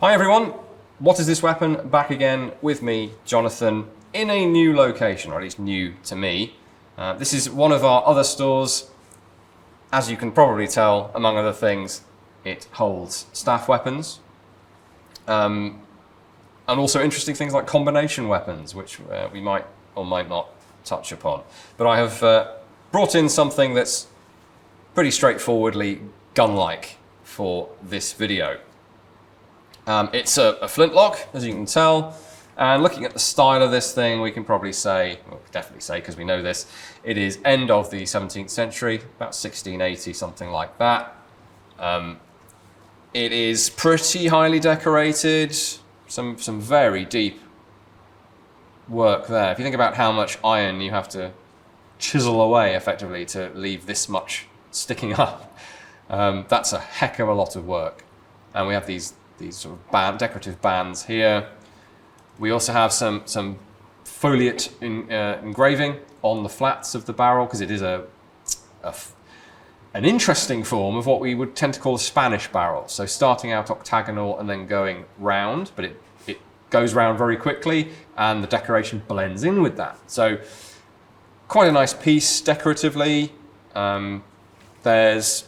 Hi everyone, what is this weapon? Back again with me, Jonathan, in a new location, or at least new to me. This is one of our other stores. As you can probably tell, among other things, it holds staff weapons. And also interesting things like combination weapons, which we might or might not touch upon. But I have brought in something that's pretty straightforwardly gun-like for this video. It's a flintlock, as you can tell, and looking at the style of this thing, we can probably say, well, definitely say, because we know this, it is end of the 17th century, about 1680, something like that. It is pretty highly decorated, some very deep work there. If you think about how much iron you have to chisel away effectively to leave this much sticking up, that's a heck of a lot of work. And we have these sort of decorative bands here. We also have some foliate engraving on the flats of the barrel, because it is an interesting form of what we would tend to call a Spanish barrel. So starting out octagonal and then going round, but it goes round very quickly and the decoration blends in with that. So quite a nice piece decoratively. There's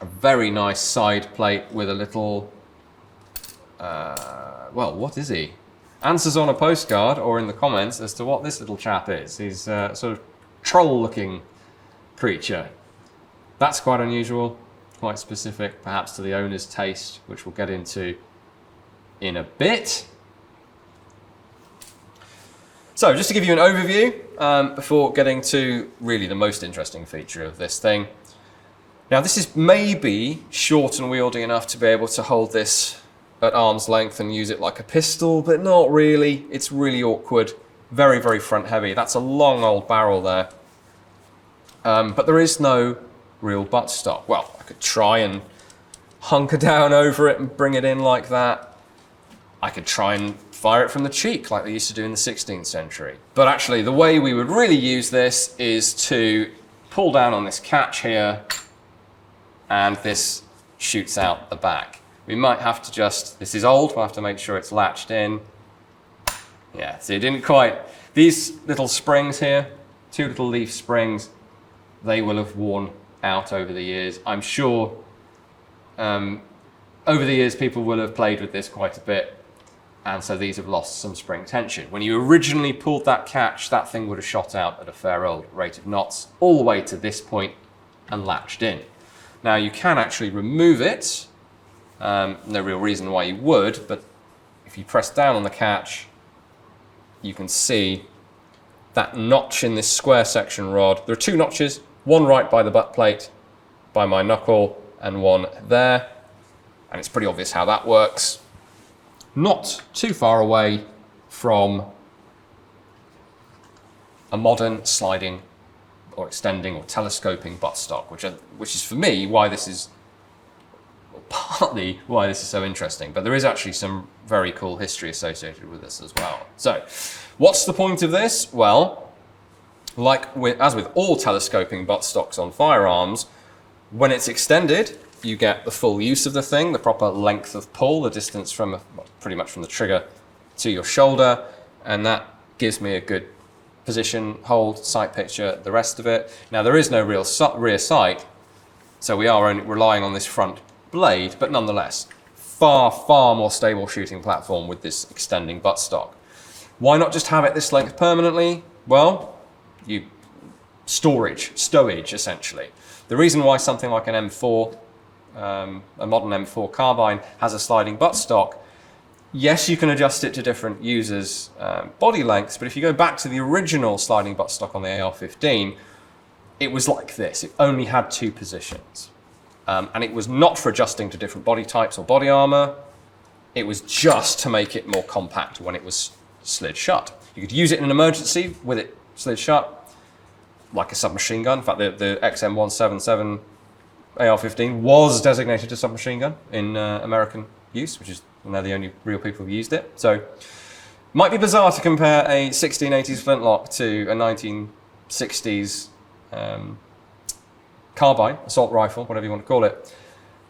a very nice side plate with a little, well, what is he? Answers on a postcard or in the comments as to what this little chap is. He's a sort of troll-looking creature. That's quite unusual, quite specific, perhaps to the owner's taste, which we'll get into in a bit. So, just to give you an overview, before getting to really the most interesting feature of this thing. Now, this is maybe short and wieldy enough to be able to hold this at arm's length and use it like a pistol, but not really. It's really awkward, very, very front heavy. That's a long old barrel there. But there is no real buttstock. Well, I could try and hunker down over it and bring it in like that. I could try and fire it from the cheek like they used to do in the 16th century. But actually, the way we would really use this is to pull down on this catch here, and this shoots out the back. We might have to just, this is old, we'll have to make sure it's latched in. Yeah, so it didn't quite, these little springs here, two little leaf springs, they will have worn out over the years. I'm sure over the years people will have played with this quite a bit, and so these have lost some spring tension. When you originally pulled that catch, that thing would have shot out at a fair old rate of knots, all the way to this point and latched in. Now you can actually remove it. No real reason why you would, but if you press down on the catch, you can see that notch in this square section rod. There are two notches, one right by the butt plate, by my knuckle, and one there. And it's pretty obvious how that works. Not too far away from a modern sliding or extending or telescoping buttstock, which is for me why this is, partly why this is so interesting, but there is actually some very cool history associated with this as well. So, what's the point of this? Well, as with all telescoping buttstocks on firearms, when it's extended, you get the full use of the thing, the proper length of pull, the distance from pretty much from the trigger to your shoulder, and that gives me a good position, hold, sight picture, the rest of it. Now, there is no real rear sight, so we are only relying on this front blade, but nonetheless, far, far more stable shooting platform with this extending buttstock. Why not just have it this length permanently? Well, stowage, essentially. The reason why something like an M4, a modern M4 carbine, has a sliding buttstock, yes, you can adjust it to different users' body lengths, but if you go back to the original sliding buttstock on the AR-15, it was like this. It only had two positions. And it was not for adjusting to different body types or body armour. It was just to make it more compact when it was slid shut. You could use it in an emergency with it slid shut, like a submachine gun. In fact, the XM177 AR-15 was designated a submachine gun in American use, which is now the only real people who used it. So, might be bizarre to compare a 1680s flintlock to a 1960s carbine, assault rifle, whatever you want to call it.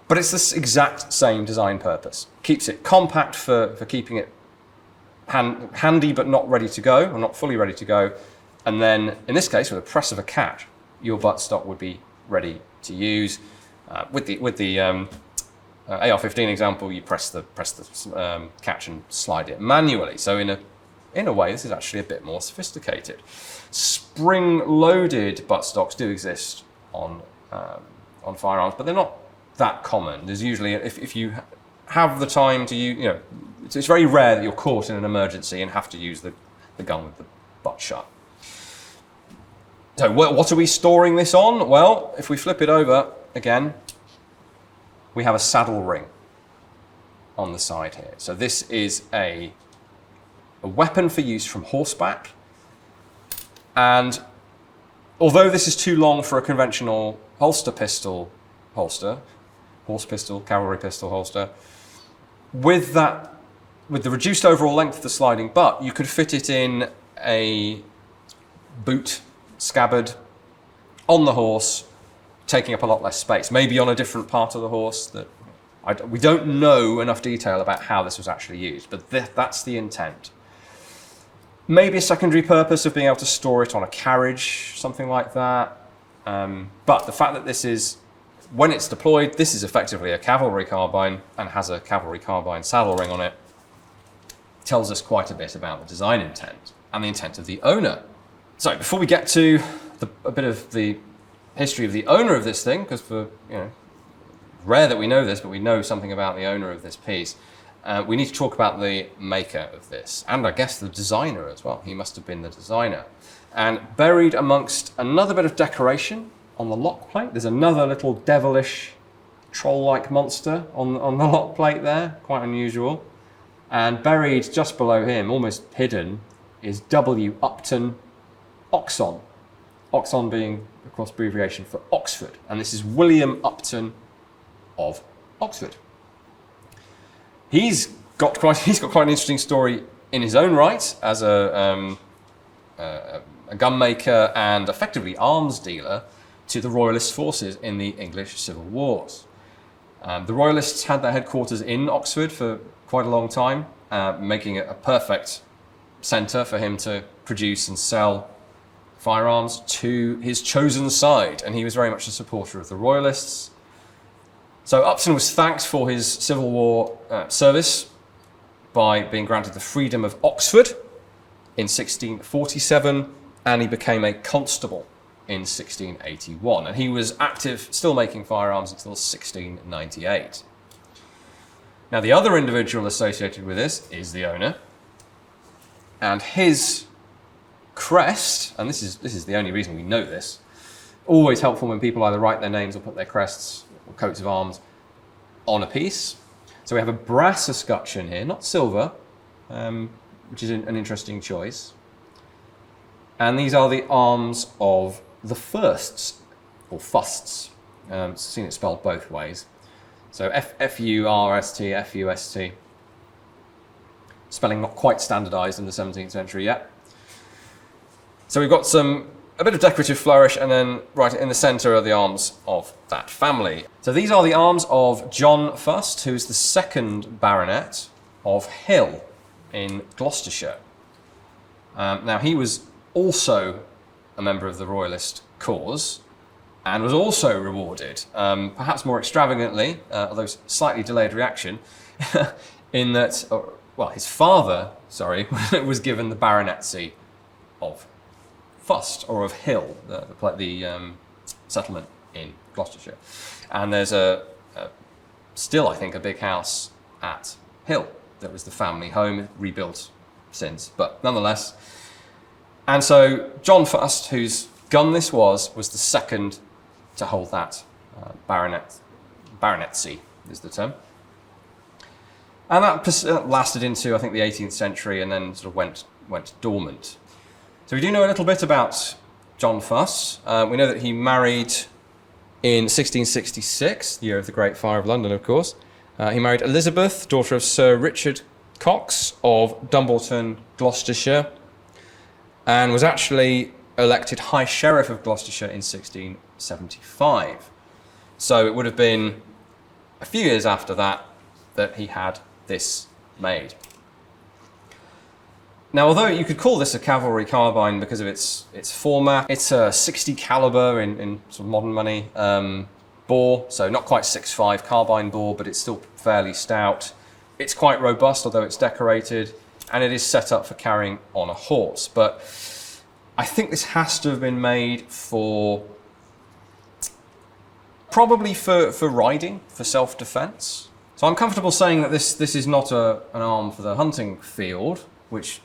But it's this exact same design purpose. Keeps it compact for keeping it handy but not ready to go, or not fully ready to go. And then, in this case, with a press of a catch, your buttstock would be ready to use. With the AR-15 example, you press the catch and slide it manually. So in a way, this is actually a bit more sophisticated. Spring-loaded buttstocks do exist on firearms, but they're not that common. There's usually, if you have the time to use, it's very rare that you're caught in an emergency and have to use the gun with the butt shut. So what are we storing this on? Well, if we flip it over again, we have a saddle ring on the side here. So this is a weapon for use from horseback. And although this is too long for a conventional holster pistol holster, horse pistol, cavalry pistol holster, with the reduced overall length of the sliding butt, you could fit it in a boot scabbard on the horse, taking up a lot less space. Maybe on a different part of the horse. We don't know enough detail about how this was actually used, but that's the intent. Maybe a secondary purpose of being able to store it on a carriage, something like that. But the fact that this is, when it's deployed, this is effectively a cavalry carbine and has a cavalry carbine saddle ring on it, tells us quite a bit about the design intent and the intent of the owner. So before we get to a bit of the history of the owner of this thing, because rare that we know this, but we know something about the owner of this piece, we need to talk about the maker of this, and I guess the designer as well. He must have been the designer. And buried amongst another bit of decoration on the lock plate, there's another little devilish troll-like monster on the lock plate there, quite unusual. And buried just below him, almost hidden, is W. Upton Oxon. Oxon being, of course, abbreviation for Oxford. And this is William Upton of Oxford. He's got quite an interesting story in his own right as a gun maker and effectively arms dealer to the Royalist forces in the English Civil Wars. The Royalists had their headquarters in Oxford for quite a long time, making it a perfect centre for him to produce and sell firearms to his chosen side, and he was very much a supporter of the Royalists. So Upton was thanked for his Civil War service by being granted the freedom of Oxford in 1647, and he became a constable in 1681. And he was active, still making firearms until 1698. Now, the other individual associated with this is the owner, and his crest, and this is the only reason we know this, always helpful when people either write their names or put their crests or coats of arms on a piece. So we have a brass escutcheon here, not silver, which is an interesting choice. And these are the arms of the Firsts, or Fusts. Seen it spelled both ways. So F-U-R-S-T, F-U-S-T. Spelling not quite standardised in the 17th century yet. So we've got a bit of decorative flourish, and then right in the centre are the arms of that family. So these are the arms of John Fust, who is the second baronet of Hill in Gloucestershire. Now, he was also a member of the Royalist cause and was also rewarded, perhaps more extravagantly, although slightly delayed reaction, in that, his father, was given the baronetcy of Fust, or of Hill, the settlement in Gloucestershire. And there's still, I think, a big house at Hill that was the family home, rebuilt since, but nonetheless. And so John Fust, whose gun this was the second to hold that baronetcy is the term. And that lasted into, I think, the 18th century, and then sort of went dormant. So we do know a little bit about John Fust. We know that he married in 1666, the year of the Great Fire of London, of course. He married Elizabeth, daughter of Sir Richard Cox of Dumbleton, Gloucestershire, and was actually elected High Sheriff of Gloucestershire in 1675. So it would have been a few years after that that he had this made. Now, although you could call this a cavalry carbine because of its format, it's a 60 caliber in sort of modern money bore, so not quite 6.5 carbine bore, but it's still fairly stout. It's quite robust, although it's decorated, and it is set up for carrying on a horse. But I think this has to have been made probably for riding, for self-defense. So I'm comfortable saying that this is not an arm for the hunting field, which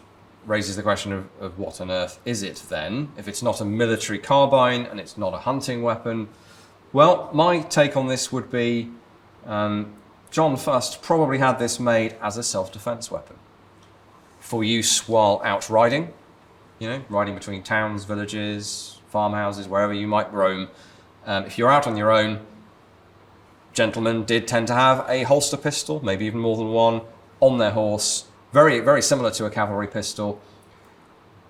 raises the question of what on earth is it then? If it's not a military carbine and it's not a hunting weapon, well, my take on this would be John Fust probably had this made as a self-defense weapon for use while out riding, riding between towns, villages, farmhouses, wherever you might roam. If you're out on your own, gentlemen did tend to have a holster pistol, maybe even more than one, on their horse. Very, very similar to a cavalry pistol.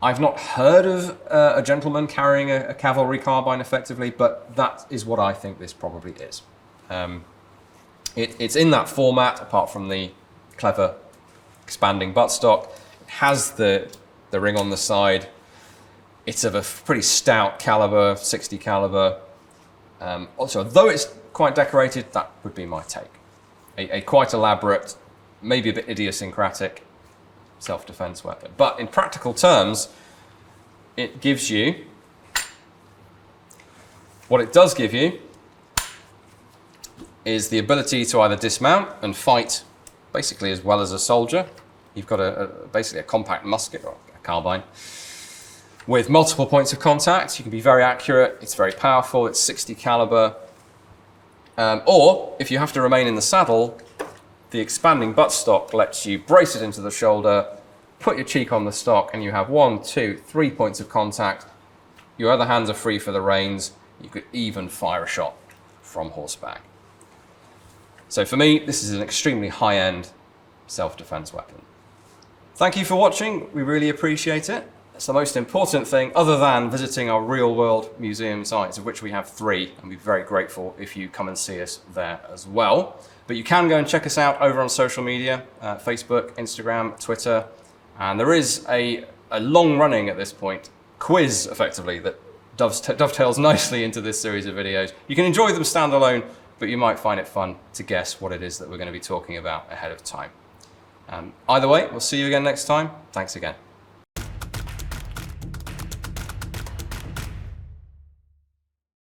I've not heard of a gentleman carrying a cavalry carbine effectively, but that is what I think this probably is. It's in that format, apart from the clever expanding buttstock. It has the ring on the side. It's of a pretty stout caliber, 60 caliber. Also, though it's quite decorated, that would be my take. A quite elaborate, maybe a bit idiosyncratic self-defense weapon. But in practical terms, it gives you, what it does give you is the ability to either dismount and fight basically as well as a soldier. You've got basically a compact musket or a carbine with multiple points of contact. You can be very accurate. It's very powerful. It's 60 caliber. Or if you have to remain in the saddle, the expanding buttstock lets you brace it into the shoulder, put your cheek on the stock, and you have 1, 2, 3 points of contact. Your other hands are free for the reins. You could even fire a shot from horseback. So for me, this is an extremely high-end self-defense weapon. Thank you for watching. We really appreciate it. It's the most important thing, other than visiting our real-world museum sites, of which we have 3, and we're very grateful if you come and see us there as well. But you can go and check us out over on social media, Facebook, Instagram, Twitter, and there is a long-running, at this point, quiz, effectively, that dovetails nicely into this series of videos. You can enjoy them standalone, but you might find it fun to guess what it is that we're going to be talking about ahead of time. Either way, we'll see you again next time. Thanks again.